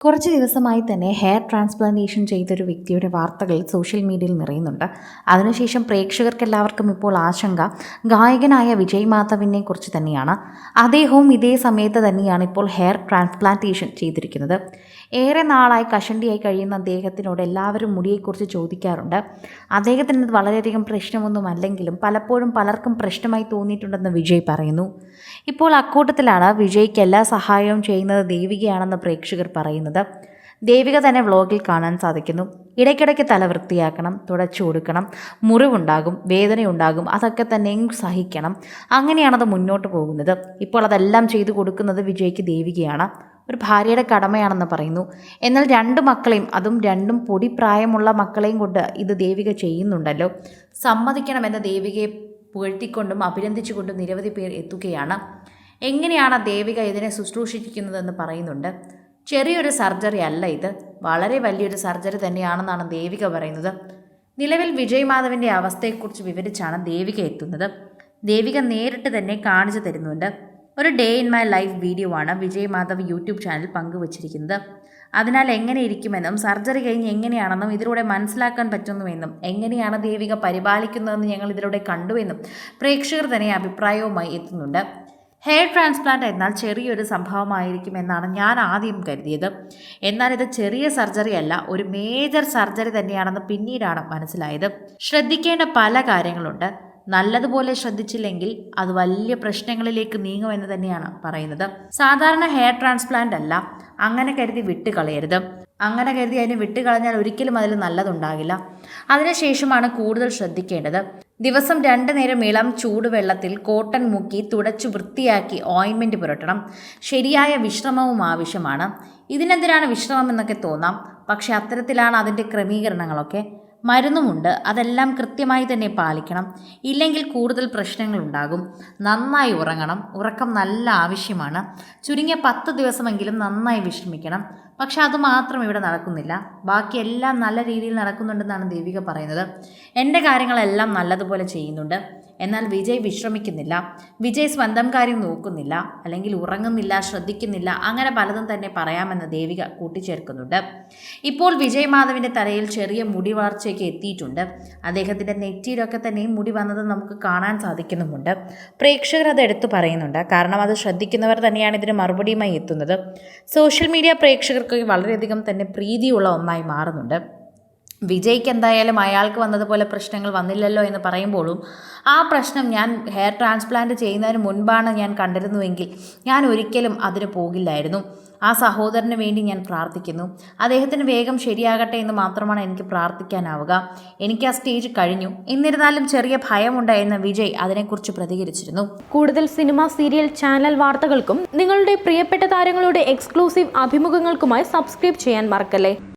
കുറച്ച് ദിവസമായി തന്നെ ഹെയർ ട്രാൻസ്പ്ലാന്റേഷൻ ചെയ്തൊരു വ്യക്തിയുടെ വാർത്തകൾ സോഷ്യൽ മീഡിയയിൽ നിറയുന്നുണ്ട്. അതിനുശേഷം പ്രേക്ഷകർക്കെല്ലാവർക്കും ഇപ്പോൾ ആശങ്ക ഗായകനായ വിജയ് മാധവിനെ കുറിച്ച് തന്നെയാണ്. അദ്ദേഹവും ഇതേ സമയത്ത് തന്നെയാണ് ഇപ്പോൾ ഹെയർ ട്രാൻസ്പ്ലാന്റേഷൻ ചെയ്തിരിക്കുന്നത്. ഏറെ നാളായി കഷണ്ടിയായി കഴിയുന്ന അദ്ദേഹത്തിനോട് എല്ലാവരും മുടിയെക്കുറിച്ച് ചോദിക്കാറുണ്ട്. അദ്ദേഹത്തിന് ഇത് വളരെയധികം പ്രശ്നമൊന്നുമല്ലെങ്കിലും പലപ്പോഴും പലർക്കും പ്രശ്നമായി തോന്നിയിട്ടുണ്ടെന്ന് വിജയ് പറയുന്നു. ഇപ്പോൾ അക്കൂട്ടത്തിലാണ് വിജയ്ക്ക് എല്ലാ സഹായവും ചെയ്യുന്നത് ദേവികയാണെന്ന് പ്രേക്ഷകർ പറയുന്നത്. ദേവിക തന്നെ വ്ലോഗിൽ കാണാൻ സാധിക്കുന്നു. ഇടയ്ക്കിടയ്ക്ക് തല വൃത്തിയാക്കണം, തുടച്ചു കൊടുക്കണം, മുറിവുണ്ടാകും, വേദനയുണ്ടാകും, അതൊക്കെ തന്നെയും സഹിക്കണം. അങ്ങനെയാണത് മുന്നോട്ട് പോകുന്നത്. ഇപ്പോൾ അതെല്ലാം ചെയ്തു കൊടുക്കുന്നത് വിജയ്ക്ക് ദേവികയാണ്. ഒരു ഭാര്യയുടെ കടമയാണെന്ന് പറയുന്നു. എന്നാൽ രണ്ട് മക്കളെയും, അതും രണ്ടും പൊടിപ്രായമുള്ള മക്കളെയും കൊണ്ട് ഇത് ദേവിക ചെയ്യുന്നുണ്ടല്ലോ. സമ്മതിക്കണമെന്ന് ദേവികയെ പുകഴ്ത്തിക്കൊണ്ടും അഭിനന്ദിച്ചുകൊണ്ടും നിരവധി പേർ എത്തുകയാണ്. എങ്ങനെയാണ് ദേവിക ഇതിനെ ശുശ്രൂഷിക്കുന്നതെന്ന് പറയുന്നുണ്ട്. ചെറിയൊരു സർജറി അല്ല ഇത്, വളരെ വലിയൊരു സർജറി തന്നെയാണെന്നാണ് ദേവിക പറയുന്നത്. നിലവിൽ വിജയ് മാധവിൻ്റെ അവസ്ഥയെക്കുറിച്ച് വിവരിച്ചാണ് ദേവിക എത്തുന്നത്. ദേവിക നേരിട്ട് തന്നെ കാണിച്ചു തരുന്നുണ്ട്. ഒരു day in my life video ആണ് വിജയ് മാധവ് യൂട്യൂബ് ചാനൽ പങ്കുവച്ചിരിക്കുന്നത്. അതിനാൽ എങ്ങനെ ഇരിക്കുമെന്നും സർജറി കഴിഞ്ഞ് എങ്ങനെയാണെന്നും ഇതിലൂടെ മനസ്സിലാക്കാൻ പറ്റുന്നുവെന്നും എങ്ങനെയാണ് ദേവിക പരിപാലിക്കുന്നതെന്ന് ഞങ്ങൾ ഇതിലൂടെ കണ്ടുവെന്നും പ്രേക്ഷകർ തന്നെ അഭിപ്രായവുമായി എത്തുന്നുണ്ട്. ഹെയർ ട്രാൻസ്പ്ലാന്റ് എന്നാൽ ചെറിയൊരു സംഭവമായിരിക്കും എന്നാണ് ഞാൻ ആദ്യം കരുതിയത്. എന്നാൽ ഇത് ചെറിയ സർജറി അല്ല, ഒരു മേജർ സർജറി തന്നെയാണെന്ന് പിന്നീടാണ് മനസ്സിലായത്. ശ്രദ്ധിക്കേണ്ട പല കാര്യങ്ങളുണ്ട്. നല്ലതുപോലെ ശ്രദ്ധിച്ചില്ലെങ്കിൽ അത് വലിയ പ്രശ്നങ്ങളിലേക്ക് നീങ്ങുമെന്ന് തന്നെയാണ് പറയുന്നത്. സാധാരണ ഹെയർ ട്രാൻസ്പ്ലാന്റ് അല്ല, അങ്ങനെ കരുതി വിട്ടുകളയരുത്. അങ്ങനെ കരുതി അതിനെ വിട്ടുകളഞ്ഞാൽ ഒരിക്കലും അതിൽ നല്ലതുണ്ടാകില്ല. അതിനുശേഷമാണ് കൂടുതൽ ശ്രദ്ധിക്കേണ്ടത്. ദിവസം 2 നേരം ഇളം ചൂടുവെള്ളത്തിൽ കോട്ടൺ മുക്കി തുടച്ചു വൃത്തിയാക്കി ഓയിൻമെൻറ്റ് പുരട്ടണം. ശരിയായ വിശ്രമവും ആവശ്യമാണ്. ഇതിനെന്തിനാണ് വിശ്രമം എന്നൊക്കെ തോന്നാം, പക്ഷെ അത്തരത്തിലാണ് അതിൻ്റെ ക്രമീകരണങ്ങളൊക്കെ. മരുന്നുമുണ്ട്, അതെല്ലാം കൃത്യമായി തന്നെ പാലിക്കണം. ഇല്ലെങ്കിൽ കൂടുതൽ പ്രശ്നങ്ങളുണ്ടാകും. നന്നായി ഉറങ്ങണം, ഉറക്കം നല്ല ആവശ്യമാണ്. ചുരുങ്ങിയ 10 ദിവസമെങ്കിലും നന്നായി വിശ്രമിക്കണം. പക്ഷെ അതുമാത്രം ഇവിടെ നടക്കുന്നില്ല. ബാക്കിയെല്ലാം നല്ല രീതിയിൽ നടക്കുന്നുണ്ടെന്നാണ് ദേവിക പറയുന്നത്. എൻ്റെ കാര്യങ്ങളെല്ലാം നല്ലതുപോലെ ചെയ്യുന്നുണ്ട്. എന്നാൽ വിജയ് വിശ്രമിക്കുന്നില്ല. വിജയ് സ്വന്തം കാര്യം നോക്കുന്നില്ല, അല്ലെങ്കിൽ ഉറങ്ങുന്നില്ല, ശ്രദ്ധിക്കുന്നില്ല, അങ്ങനെ പലതും തന്നെ പറയാമെന്ന് ദേവിക കൂട്ടിച്ചേർക്കുന്നുണ്ട്. ഇപ്പോൾ വിജയ് മാധവിൻ്റെ തലയിൽ ചെറിയ മുടി വളർച്ചയൊക്കെ എത്തിയിട്ടുണ്ട്. അദ്ദേഹത്തിൻ്റെ നെറ്റിയിലൊക്കെ തന്നെയും മുടി വന്നത് നമുക്ക് കാണാൻ സാധിക്കുന്നുമുണ്ട്. പ്രേക്ഷകർ അത് എടുത്തു പറയുന്നുണ്ട്. കാരണം അത് ശ്രദ്ധിക്കുന്നവർ തന്നെയാണ് ഇതിന് മറുപടിയുമായി എത്തുന്നത്. സോഷ്യൽ മീഡിയ പ്രേക്ഷകർക്ക് വളരെയധികം തന്നെ പ്രീതിയുള്ള ഒന്നായി മാറുന്നുണ്ട്. വിജയ്ക്ക് എന്തായാലും അയാൾക്ക് വന്നതുപോലെ പ്രശ്നങ്ങൾ വന്നില്ലല്ലോ എന്ന് പറയുമ്പോഴും ആ പ്രശ്നം ഞാൻ ഹെയർ ട്രാൻസ്പ്ലാന്റ് ചെയ്യുന്നതിന് മുൻപാണ് ഞാൻ കണ്ടിരുന്നുവെങ്കിൽ ഞാൻ ഒരിക്കലും അതിന് പോകില്ലായിരുന്നു. ആ സഹോദരന് വേണ്ടി ഞാൻ പ്രാർത്ഥിക്കുന്നു. അദ്ദേഹത്തിന് വേഗം ശരിയാകട്ടെ എന്ന് മാത്രമാണ് എനിക്ക് പ്രാർത്ഥിക്കാനാവുക. എനിക്ക് ആ സ്റ്റേജ് കഴിഞ്ഞു. എന്നിരുന്നാലും ചെറിയ ഭയമുണ്ട് എന്ന് വിജയ് അതിനെക്കുറിച്ച് പ്രതികരിച്ചിരുന്നു. കൂടുതൽ സിനിമ, സീരിയൽ, ചാനൽ വാർത്തകൾക്കും നിങ്ങളുടെ പ്രിയപ്പെട്ട താരങ്ങളുടെ എക്സ്ക്ലൂസീവ് അഭിമുഖങ്ങൾക്കുമായി സബ്സ്ക്രൈബ് ചെയ്യാൻ മറക്കല്ലേ.